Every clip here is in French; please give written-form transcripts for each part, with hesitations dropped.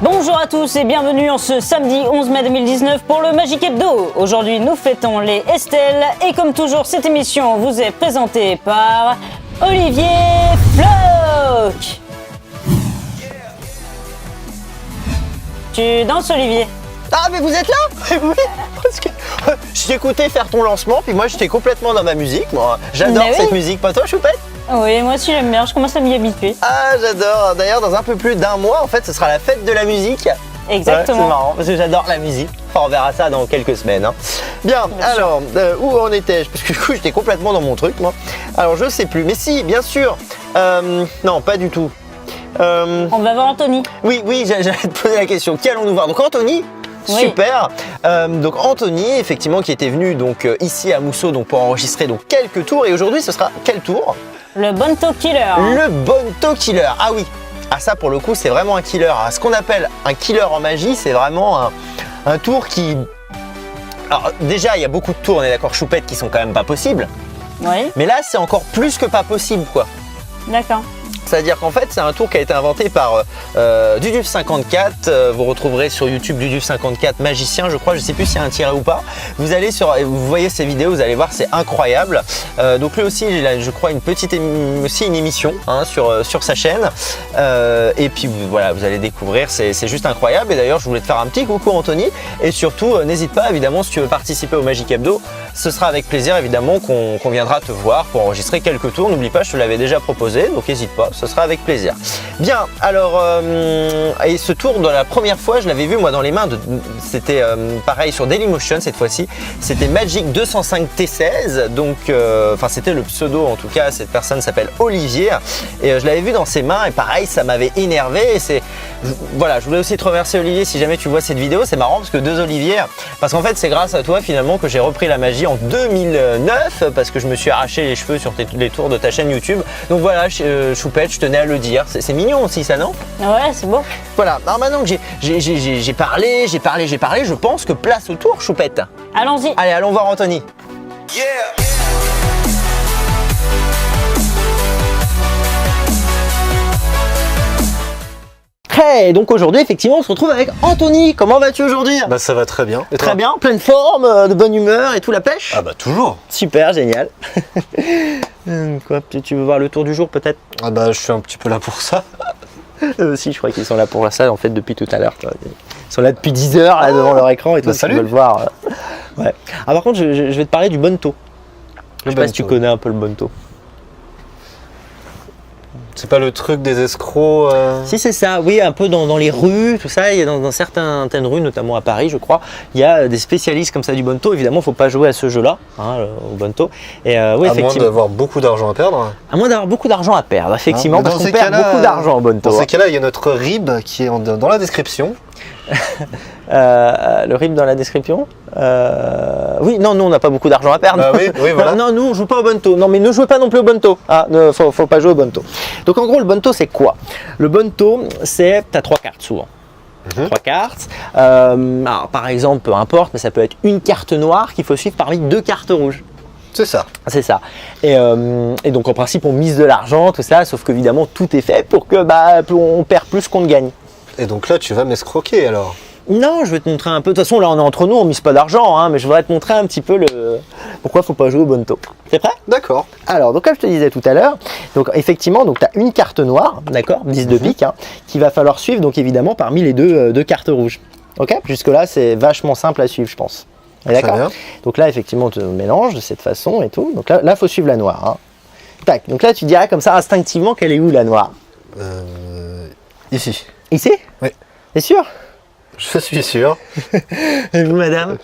Bonjour à tous et bienvenue en ce samedi 11 mai 2019 pour le Magic Hebdo. Aujourd'hui nous fêtons les Estelle et comme toujours cette émission vous est présentée par Olivier Floch. Tu danses Olivier? Ah mais vous êtes là? Oui, parce que je t'écoutais faire ton lancement puis moi j'étais complètement dans ma musique. Moi j'adore cette musique, pas toi Choupette? Oui, moi aussi j'aime bien, je commence à m'y habituer. Ah j'adore, d'ailleurs dans un peu plus d'un mois en fait ce sera la fête de la musique. Exactement. Ouais, c'est marrant parce que j'adore la musique. Enfin, on verra ça dans quelques semaines. Hein. Bien alors, où en étais-je? Parce que du coup j'étais complètement dans mon truc moi. Alors je sais plus, mais si bien sûr. Non pas du tout. On va voir Anthony. Oui, j'allais te poser la question. Qui allons-nous voir? Donc Anthony. Oui. Super. Donc Anthony, effectivement, qui était venu donc ici à Mousseau donc pour enregistrer donc quelques tours. Et aujourd'hui, ce sera quel tour? Le Bonto Killer. Le Bonto Killer. Ah oui. Ah ça, pour le coup, c'est vraiment un killer. Ce qu'on appelle un killer en magie, c'est vraiment un tour qui. Alors déjà, il y a beaucoup de tours, on est d'accord, Choupette, qui sont quand même pas possibles. Oui. Mais là, c'est encore plus que pas possible, quoi. D'accord. C'est-à-dire qu'en fait, c'est un tour qui a été inventé par Duduf54. Vous retrouverez sur YouTube Duduf54 magicien, je crois. Je ne sais plus s'il y a un tiret ou pas. Vous allez vous voyez ces vidéos, vous allez voir, c'est incroyable. Donc lui aussi, il a, je crois, une émission hein, sur sa chaîne. Et puis voilà, vous allez découvrir, c'est juste incroyable. Et d'ailleurs, je voulais te faire un petit coucou, Anthony. Et surtout, n'hésite pas, évidemment, si tu veux participer au Magic Hebdo, ce sera avec plaisir, évidemment, qu'on viendra te voir pour enregistrer quelques tours. N'oublie pas, je te l'avais déjà proposé, donc n'hésite pas. Ce sera avec plaisir. Bien, alors, et ce tour, de la première fois, je l'avais vu moi dans les mains, c'était pareil sur Dailymotion cette fois-ci, c'était Magic 205 T16, donc, enfin c'était le pseudo en tout cas, cette personne s'appelle Olivier, et je l'avais vu dans ses mains, et pareil, ça m'avait énervé, et voilà, je voulais aussi te remercier Olivier si jamais tu vois cette vidéo, c'est marrant parce que deux Olivier, parce qu'en fait c'est grâce à toi finalement que j'ai repris la magie en 2009, parce que je me suis arraché les cheveux sur les tours de ta chaîne YouTube, donc voilà, Choupette, je tenais à le dire. C'est mignon aussi ça, non? Ouais, c'est beau. Voilà, alors maintenant que j'ai parlé, je pense que place au tour, Choupette. Allons-y. Allez, allons voir Anthony. Yeah. Hey, donc aujourd'hui, effectivement, on se retrouve avec Anthony. Comment vas-tu aujourd'hui? Bah ça va très bien. Et très toi? bien, pleine forme, de bonne humeur et tout, la pêche? Ah bah toujours. Super, génial. Quoi, tu veux voir le tour du jour peut-être? Ah bah je suis un petit peu là pour ça. Eux aussi, je crois qu'ils sont là pour ça en fait depuis tout à l'heure. Ils sont là depuis 10 heures là, devant leur écran et toi, tu veux le voir. Ouais. Ah, par contre, je vais te parler du Bonto. Je sais pas si tu connais un peu le Bonto. C'est pas le truc des escrocs Si, c'est ça, oui, un peu dans les rues, tout ça. Il y a dans certaines rues, notamment à Paris, je crois, il y a des spécialistes comme ça du Bonto. Évidemment, il ne faut pas jouer à ce jeu-là, hein, au Bonto. Et, oui, à moins d'avoir beaucoup d'argent à perdre. À moins d'avoir beaucoup d'argent à perdre, effectivement, hein, parce qu'on perd beaucoup d'argent au Bonto. Dans ces cas-là, il y a notre RIB qui est dans la description. Le RIB dans la description. Oui, non, nous on n'a pas beaucoup d'argent à perdre. Oui, voilà. Non, nous on joue pas au Bonto. Non, mais ne jouez pas non plus au Bonto. Ah, faut pas jouer au Bonto. Donc en gros, le Bonto c'est quoi? Le Bonto, c'est t'as 3 cartes souvent. 3 cartes. Alors, par exemple, peu importe, mais ça peut être une carte noire qu'il faut suivre parmi 2 cartes rouges. C'est ça. C'est ça. Et donc en principe, on mise de l'argent, tout ça, sauf qu'évidemment, tout est fait pour que on perd plus qu'on ne gagne. Et donc là, tu vas m'escroquer alors? Non, je vais te montrer un peu. De toute façon, là, on est entre nous, on mise pas d'argent, hein, mais je voudrais te montrer un petit peu pourquoi faut pas jouer au Bonto. T'es prêt? D'accord. Alors, donc comme je te disais tout à l'heure, donc effectivement, donc tu as une carte noire, d'accord, 10 de pique, hein, qu'il va falloir suivre, donc évidemment, parmi les deux cartes rouges. Ok? Jusque-là, c'est vachement simple à suivre, je pense. D'accord? Donc là, effectivement, tu mélanges de cette façon et tout. Donc là, faut suivre la noire. Hein. Tac. Donc là, tu dirais comme ça instinctivement qu'elle est où la noire? Ici. Ici? Oui. T'es sûr? Je suis sûr. Et vous, madame?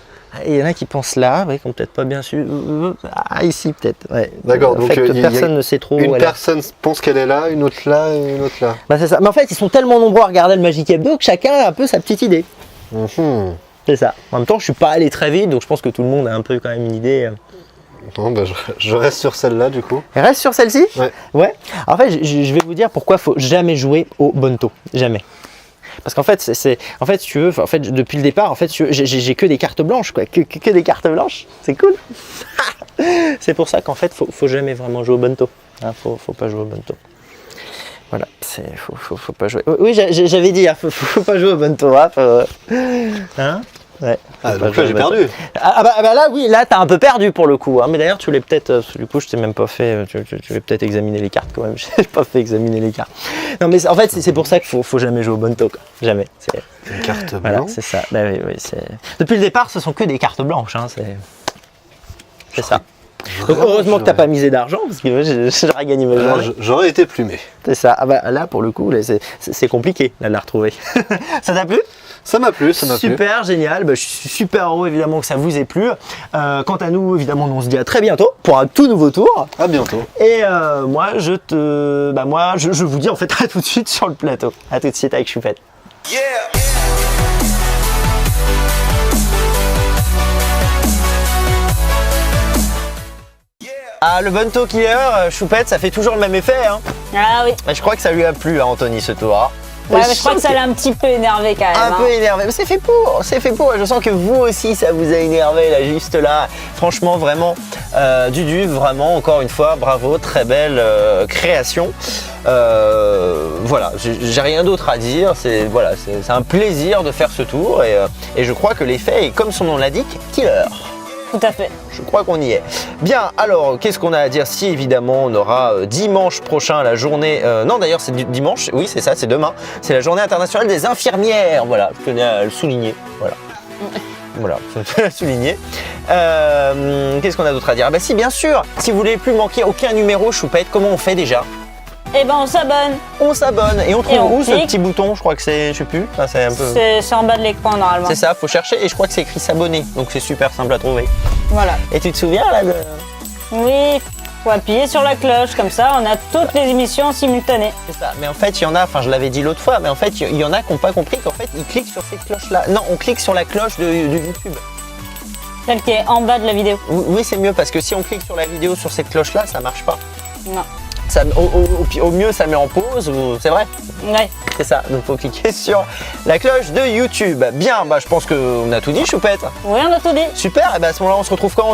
Il y en a qui pensent là, ouais, qui n'ont peut-être pas bien su. Ah, ici, peut-être. Ouais. D'accord, donc personne ne sait trop. Une personne pense qu'elle est là, une autre là et une autre là. Bah, c'est ça. Mais en fait, ils sont tellement nombreux à regarder le Magic Hebdo que chacun a un peu sa petite idée. C'est ça. En même temps, je suis pas allé très vite, donc je pense que tout le monde a un peu quand même une idée. Non, bah, je reste sur celle-là du coup. Reste sur celle-ci? Ouais. Ouais. En fait, je vais vous dire pourquoi il faut jamais jouer au Bonto. Jamais. Parce qu'en fait, en fait, si tu veux, en fait, depuis le départ, en fait, j'ai que des cartes blanches, quoi, que des cartes blanches. C'est cool. C'est pour ça qu'en fait, faut jamais vraiment jouer au Bonto. Hein, faut pas jouer au Bonto. Voilà, faut pas jouer. Oui, j'avais dit, faut pas jouer au Bento. Hein? Ouais. Ah, donc là j'ai perdu. Bah là oui, là t'as un peu perdu pour le coup. Hein. Mais d'ailleurs tu l'as peut-être, du coup je t'ai même pas fait, tu vas peut-être examiner les cartes quand même. J'ai pas fait examiner les cartes. Non mais en fait c'est pour ça qu'il faut jamais jouer au Bento quoi. Jamais. Une carte blanche. Voilà, c'est ça. Bah, oui, depuis le départ ce sont que des cartes blanches. Hein. C'est ça. Donc, heureusement que t'as pas misé d'argent parce que j'aurais gagné ma journée. J'aurais été plumé. C'est ça. Ah bah là pour le coup c'est compliqué là, de la retrouver. Ça t'a plu? Ça m'a plu, ça m'a plu. Super, génial. Bah, je suis super heureux évidemment que ça vous ait plu. Quant à nous, évidemment, on se dit à très bientôt pour un tout nouveau tour. À bientôt. Et moi, je vous dis en fait à tout de suite sur le plateau. À tout de suite avec Choupette. Yeah. Ah, le Bento Killer, Choupette, ça fait toujours le même effet. Hein. Ah oui. Je crois que ça lui a plu à Anthony ce tour. Hein. Ouais, mais je crois que ça l'a un petit peu énervé quand même. Un peu énervé, mais c'est fait pour, c'est fait pour. Je sens que vous aussi ça vous a énervé là, juste là. Franchement, vraiment, Dudu, vraiment, encore une fois, bravo, très belle création. Voilà, j'ai rien d'autre à dire. C'est un plaisir de faire ce tour et je crois que l'effet est comme son nom l'indique, killer. Tout à fait. Je crois qu'on y est. Bien, alors, qu'est-ce qu'on a à dire? Si, évidemment, on aura dimanche prochain la journée... non, d'ailleurs, c'est dimanche. Oui, c'est ça, c'est demain. C'est la journée internationale des infirmières. Voilà, je tenais à le souligner. Voilà. Voilà, je tenais à le souligner. Qu'est-ce qu'on a d'autre à dire? Bah si, bien sûr. Si vous voulez plus manquer aucun numéro Choupette, comment on fait déjà? Eh ben, on s'abonne. On s'abonne. Et on trouve où ce clique. petit bouton? Je crois que c'est... Je sais plus. Enfin, c'est un peu... C'est en bas de l'écran, normalement. C'est ça, faut chercher. Et je crois que c'est écrit s'abonner. Donc, c'est super simple à trouver. Voilà. Et tu te souviens, là, de... Oui, faut appuyer sur la cloche, comme ça on a toutes les émissions en simultané. C'est ça, mais en fait il y en a, enfin je l'avais dit l'autre fois, mais en fait il y en a qui n'ont pas compris qu'en fait ils cliquent sur ces cloches-là. Non, on clique sur la cloche de YouTube. Celle qui est en bas de la vidéo. Oui, c'est mieux parce que si on clique sur la vidéo sur cette cloche-là, ça marche pas. Non. Ça, au mieux ça met en pause, c'est vrai? Ouais. C'est ça, donc faut cliquer sur la cloche de YouTube. Bien, bah je pense qu'on a tout dit, Choupette. Oui, on a tout dit. Super, et bah à ce moment-là on se retrouve quand?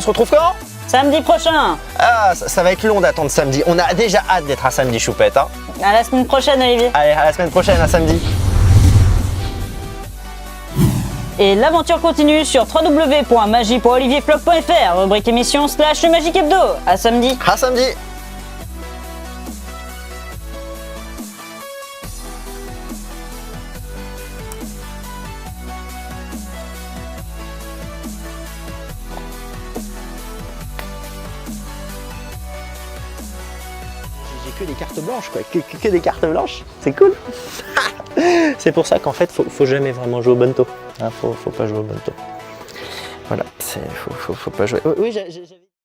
Samedi prochain. Ah, ça va être long d'attendre samedi. On a déjà hâte d'être à samedi, Choupette. Hein. À la semaine prochaine, Olivier. Allez, à la semaine prochaine, à samedi. Et l'aventure continue sur www.magie.olivierflog.fr, rubrique émission / Magique Hebdo. À samedi. À samedi. J'ai que des cartes blanches quoi, que des cartes blanches, c'est cool. C'est pour ça qu'en fait faut jamais vraiment jouer au Bento, hein, faut pas jouer au Bento. Voilà, faut pas jouer. Oui, j'avais...